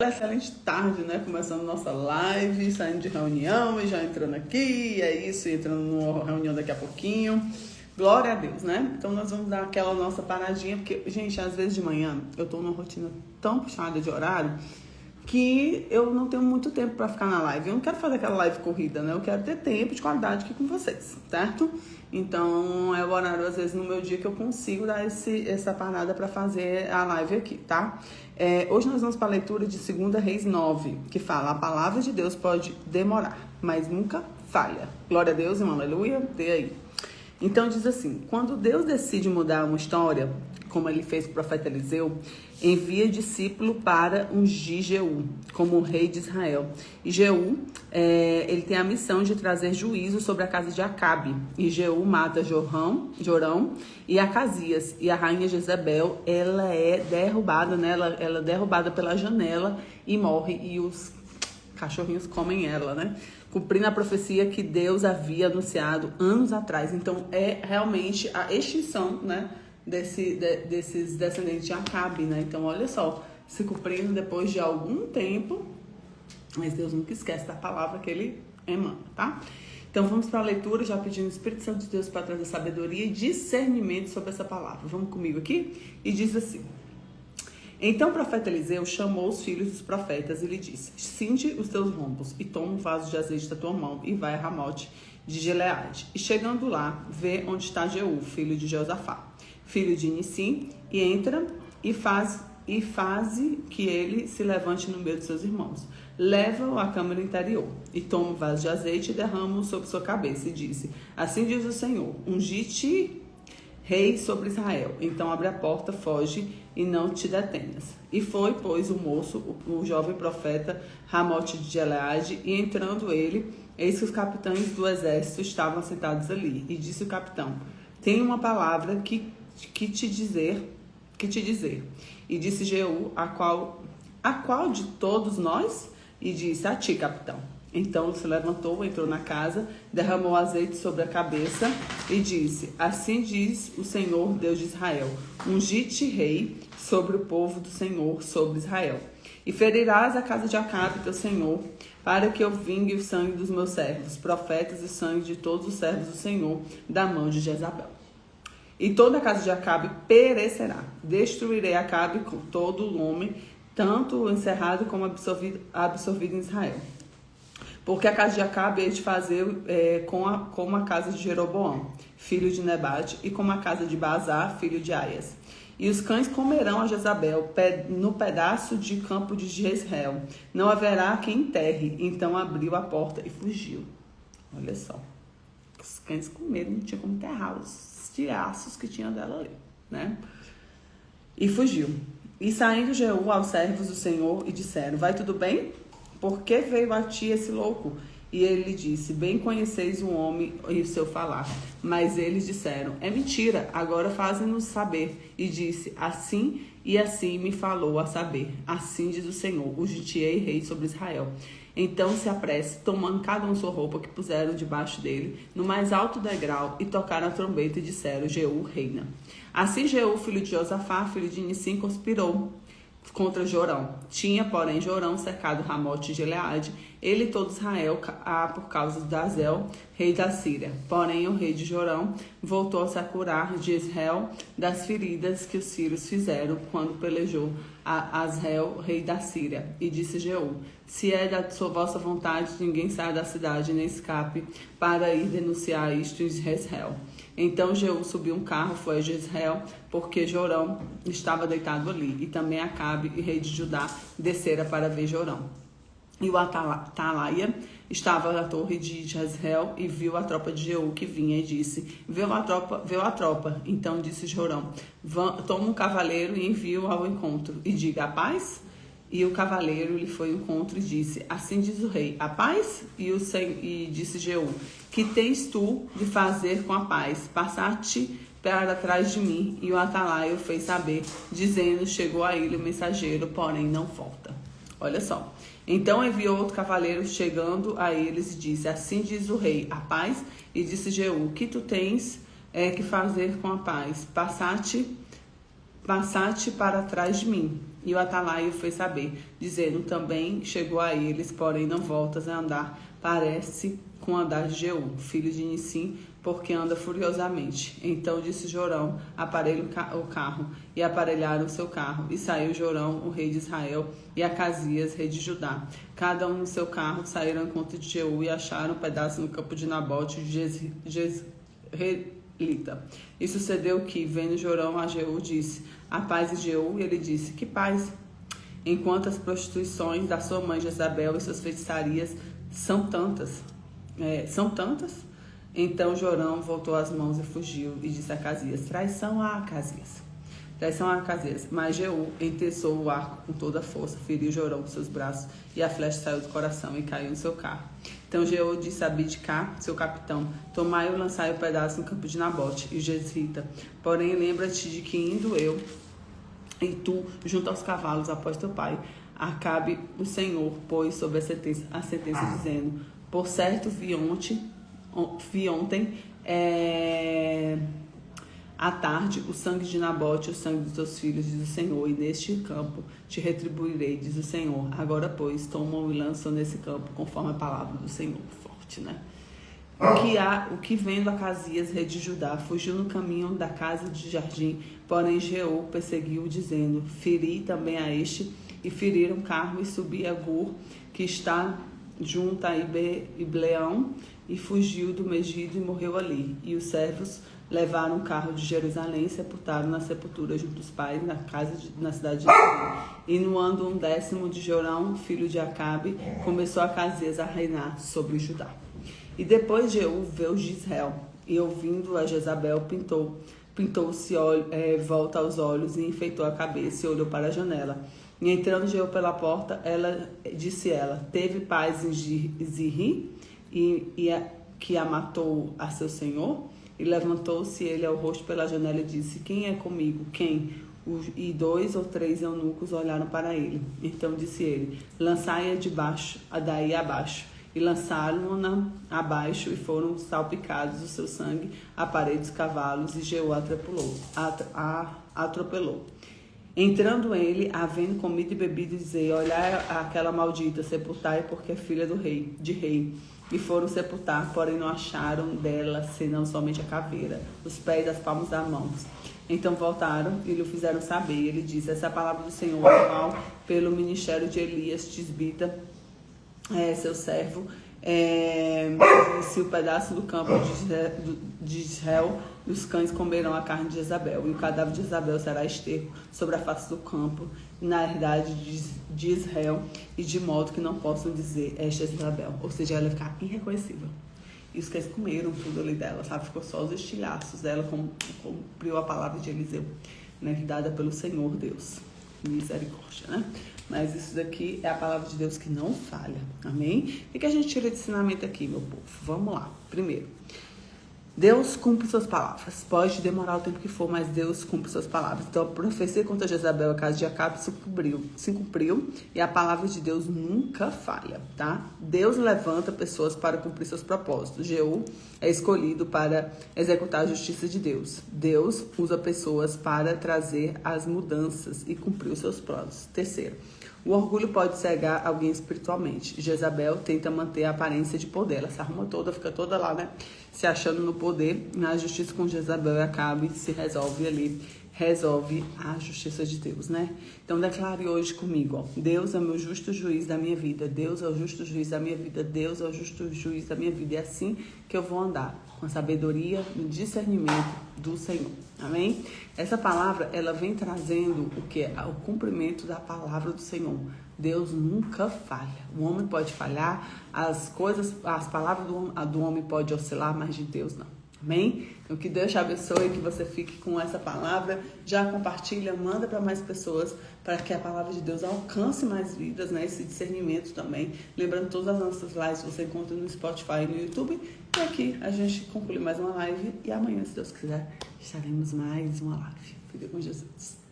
excelente tarde, né? Começando nossa live, saindo de reunião e já entrando aqui, é isso, entrando numa reunião daqui a pouquinho. Glória a Deus, né? Então nós vamos dar aquela nossa paradinha, porque, gente, às vezes de manhã eu tô numa rotina tão puxada de horário que eu não tenho muito tempo para ficar na live. Eu não quero fazer aquela live corrida, né? Eu quero ter tempo de qualidade aqui com vocês, certo? Então, é o horário, às vezes, no meu dia que eu consigo dar essa parada para fazer a live aqui, tá? Hoje nós vamos para a leitura de 2 Reis 9, que fala: a palavra de Deus pode demorar, mas nunca falha. Glória a Deus, irmão, aleluia. Dê aí. Então, diz assim: quando Deus decide mudar uma história, como ele fez com o profeta Eliseu, envia discípulo para ungir Jeú como rei de Israel. E Jeú, ele tem a missão de trazer juízo sobre a casa de Acabe. E Jeú mata Jorão e Acasias. E a rainha Jezebel, ela é derrubada, né? Ela é derrubada pela janela e morre. E os cachorrinhos comem ela, né? Cumprindo a profecia que Deus havia anunciado anos atrás. Então, é realmente a extinção, né? Desses descendentes de Acabe, né? Então, olha só, se cumprindo depois de algum tempo, mas Deus nunca esquece da palavra que ele emana, tá? Então, vamos para a leitura, já pedindo o Espírito Santo de Deus para trazer sabedoria e discernimento sobre essa palavra. Vamos comigo aqui? E diz assim: então o profeta Eliseu chamou os filhos dos profetas e lhe disse: cinge os teus lombos e toma um vaso de azeite da tua mão e vai a Ramote de Gileade. E chegando lá, vê onde está Jeú, filho de Josafá, filho de Nissim, e entra e faze que ele se levante no meio de seus irmãos. Leva-o à câmara interior e toma um vaso de azeite e derrama-o sobre sua cabeça. E disse: assim diz o Senhor, ungi-te rei sobre Israel. Então abre a porta, foge e não te detenhas. E foi, pois, o moço, o jovem profeta, Ramote de Gileade, e entrando ele, eis que os capitães do exército estavam sentados ali. E disse o capitão: tenho uma palavra que te dizer. E disse Jeú: a qual de todos nós? E disse: a ti, capitão. Então se levantou, entrou na casa, derramou azeite sobre a cabeça e disse: assim diz o Senhor, Deus de Israel: ungi-te rei sobre o povo do Senhor, sobre Israel. E ferirás a casa de Acabe, teu senhor, para que eu vingue o sangue dos meus servos, profetas, e o sangue de todos os servos do Senhor, da mão de Jezabel. E toda a casa de Acabe perecerá. Destruirei Acabe com todo o homem, tanto encerrado como absorvido em Israel. Porque a casa de Acabe hei de fazer como a casa de Jeroboão, filho de Nebate, e como a casa de Baasá, filho de Aias. E os cães comerão a Jezabel no pedaço de campo de Jezreel. Não haverá quem enterre. Então abriu a porta e fugiu. Olha só. Os cães comeram, não tinha como enterrar os tiaços que tinha dela ali, né? E fugiu. E saindo Jeú aos servos do Senhor e disseram: vai tudo bem? Por que veio a ti esse louco? E ele lhe disse: bem conheceis o homem e o seu falar. Mas eles disseram: é mentira, agora fazem-nos saber. E disse: assim e assim me falou a saber. Assim diz o Senhor: ungi-te-ei rei sobre Israel. Então se apresse, tomando cada um sua roupa que puseram debaixo dele, no mais alto degrau, e tocaram a trombeta e disseram: Jeú reina. Assim Jeú, filho de Josafá, filho de Nissim, conspirou contra Jorão. Tinha, porém, Jorão cercado Ramote de Gileade, ele e todo Israel, por causa de Azel, rei da Síria. Porém, o rei de Jorão voltou-se a curar de Israel das feridas que os sírios fizeram quando pelejou a Azel, rei da Síria. E disse Jeú: se é da sua vossa vontade, ninguém saia da cidade nem escape para ir denunciar isto em Jezreel. Então Jeú subiu um carro, foi a Jezreel, porque Jorão estava deitado ali. E também Acabe, rei de Judá, descera para ver Jorão. E o Atalaia estava na torre de Jezreel e viu a tropa de Jeú que vinha e disse: veio a tropa. Então disse Jorão: toma um cavaleiro e envia-o ao encontro e diga: a paz? E o cavaleiro lhe foi ao encontro e disse: assim diz o rei: a paz? E disse Jeú: que tens tu de fazer com a paz? Passar-te para trás de mim. E o Atalaia o fez saber, dizendo: chegou a ele o mensageiro, porém não volta. Olha só. Então enviou outro cavaleiro, chegando a eles, e disse: assim diz o rei: a paz? E disse Jeú: que tu tens que fazer com a paz? Passar-te passaste para trás de mim. E o atalaio fez saber, dizendo, também chegou a eles, porém não voltas a andar, parece com o andar de Jeú, filho de Nissim, porque anda furiosamente. Então disse Jorão, aparelhe o carro, e aparelharam o seu carro. E saiu Jorão, o rei de Israel, e Acasias, rei de Judá. Cada um no seu carro saíram ao encontro de Jeú, e acharam um pedaço no campo de Nabote, Jezreelita. E sucedeu que, vendo Jorão a Jeú, disse, a paz de Jeú, e ele disse, que paz? Enquanto as prostituições da sua mãe Jezabel e suas feitiçarias são tantas. Então Jorão voltou as mãos e fugiu, e disse a Acasias, traição a Acasias. Mas Jeú enteçou o arco com toda a força, feriu Jorão com seus braços, e a flecha saiu do coração e caiu no seu carro. Então Jeú disse a Bidcar, seu capitão, tomai e lançai o pedaço no campo de Nabote e Jezreelita. Porém lembra-te de que indo eu e tu, junto aos cavalos, após teu pai, Acabe o Senhor, pôs sobre a sentença dizendo, por certo vi ontem à tarde o sangue de Nabote, o sangue dos teus filhos, diz o Senhor, e neste campo te retribuirei, diz o Senhor. Agora, pois, tomam e lançam nesse campo, conforme a palavra do Senhor. Forte, né? O que vendo Acasias, rei de Judá, fugiu no caminho da casa de jardim, porém Jeú perseguiu, dizendo, feri também a este, e feriram carro e subi a Gur, que está junto a Ibleão, e fugiu do Megido e morreu ali. E os servos levaram o carro de Jerusalém e sepultaram na sepultura junto dos pais, na cidade de Jerusalém. E no ano 10º de Jorão, filho de Acabe, começou Acasias a reinar sobre Judá. E depois Jeú veio de Israel, e ouvindo a Jezabel, pintou-se volta aos olhos, e enfeitou a cabeça, e olhou para a janela. E entrando Jeú pela porta, disse ela, teve paz em Zirri, que a matou a seu senhor? E levantou-se ele ao rosto pela janela e disse, quem é comigo? Quem? E 2 ou 3 eunucos olharam para ele. Então disse ele, lançai-a daí abaixo. E lançaram-na abaixo, e foram salpicados o seu sangue à parede dos cavalos, e Jeú atropelou. Entrando ele, havendo comido e bebido, dizia, olhai aquela maldita, sepultai, porque é filha de rei. E foram sepultar, porém não acharam dela, senão somente a caveira, os pés e as palmas das mãos. Então voltaram e lhe fizeram saber. Ele disse, essa é a palavra do Senhor, atual, pelo ministério de Elias, tisbita, seu servo, se o pedaço do campo de Israel, e os cães comerão a carne de Jezabel, e o cadáver de Jezabel será esterco sobre a face do campo, na herdade de Israel, e de modo que não possam dizer, esta é Jezabel, ou seja, ela vai ficar irreconhecível. E os cães comeram tudo ali dela, sabe? Ficou só os estilhaços dela, cumpriu a palavra de Eliseu, né? Dada pelo Senhor Deus. Misericórdia, né? Mas isso daqui é a palavra de Deus que não falha. Amém? O que a gente tira de ensinamento aqui, meu povo? Vamos lá. Primeiro, Deus cumpre suas palavras. Pode demorar o tempo que for, mas Deus cumpre suas palavras. Então, a profecia contra Jezabel, a casa de Acabe, se cumpriu. E a palavra de Deus nunca falha, tá? Deus levanta pessoas para cumprir seus propósitos. Jeú é escolhido para executar a justiça de Deus. Deus usa pessoas para trazer as mudanças e cumprir os seus planos. Terceiro, o orgulho pode cegar alguém espiritualmente. Jezabel tenta manter a aparência de poder. Ela se arruma toda, fica toda lá, né? Se achando no poder. Na justiça com Jezabel e Acabe se resolve ali. Resolve a justiça de Deus, né? Então declare hoje comigo, ó. Deus é o meu justo juiz da minha vida. Deus é o justo juiz da minha vida. Deus é o justo juiz da minha vida. É assim que eu vou andar. Com a sabedoria e o discernimento do Senhor. Amém? Essa palavra, ela vem trazendo o que? O cumprimento da palavra do Senhor. Deus nunca falha. O homem pode falhar, as palavras do homem podem oscilar, mas de Deus não. Amém? Então que Deus te abençoe, que você fique com essa palavra. Já compartilha, manda para mais pessoas, para que a palavra de Deus alcance mais vidas, né? Esse discernimento também. Lembrando, todas as nossas lives você encontra no Spotify e no YouTube. E aqui a gente conclui mais uma live. E amanhã, se Deus quiser, estaremos mais uma live. Fique com Jesus.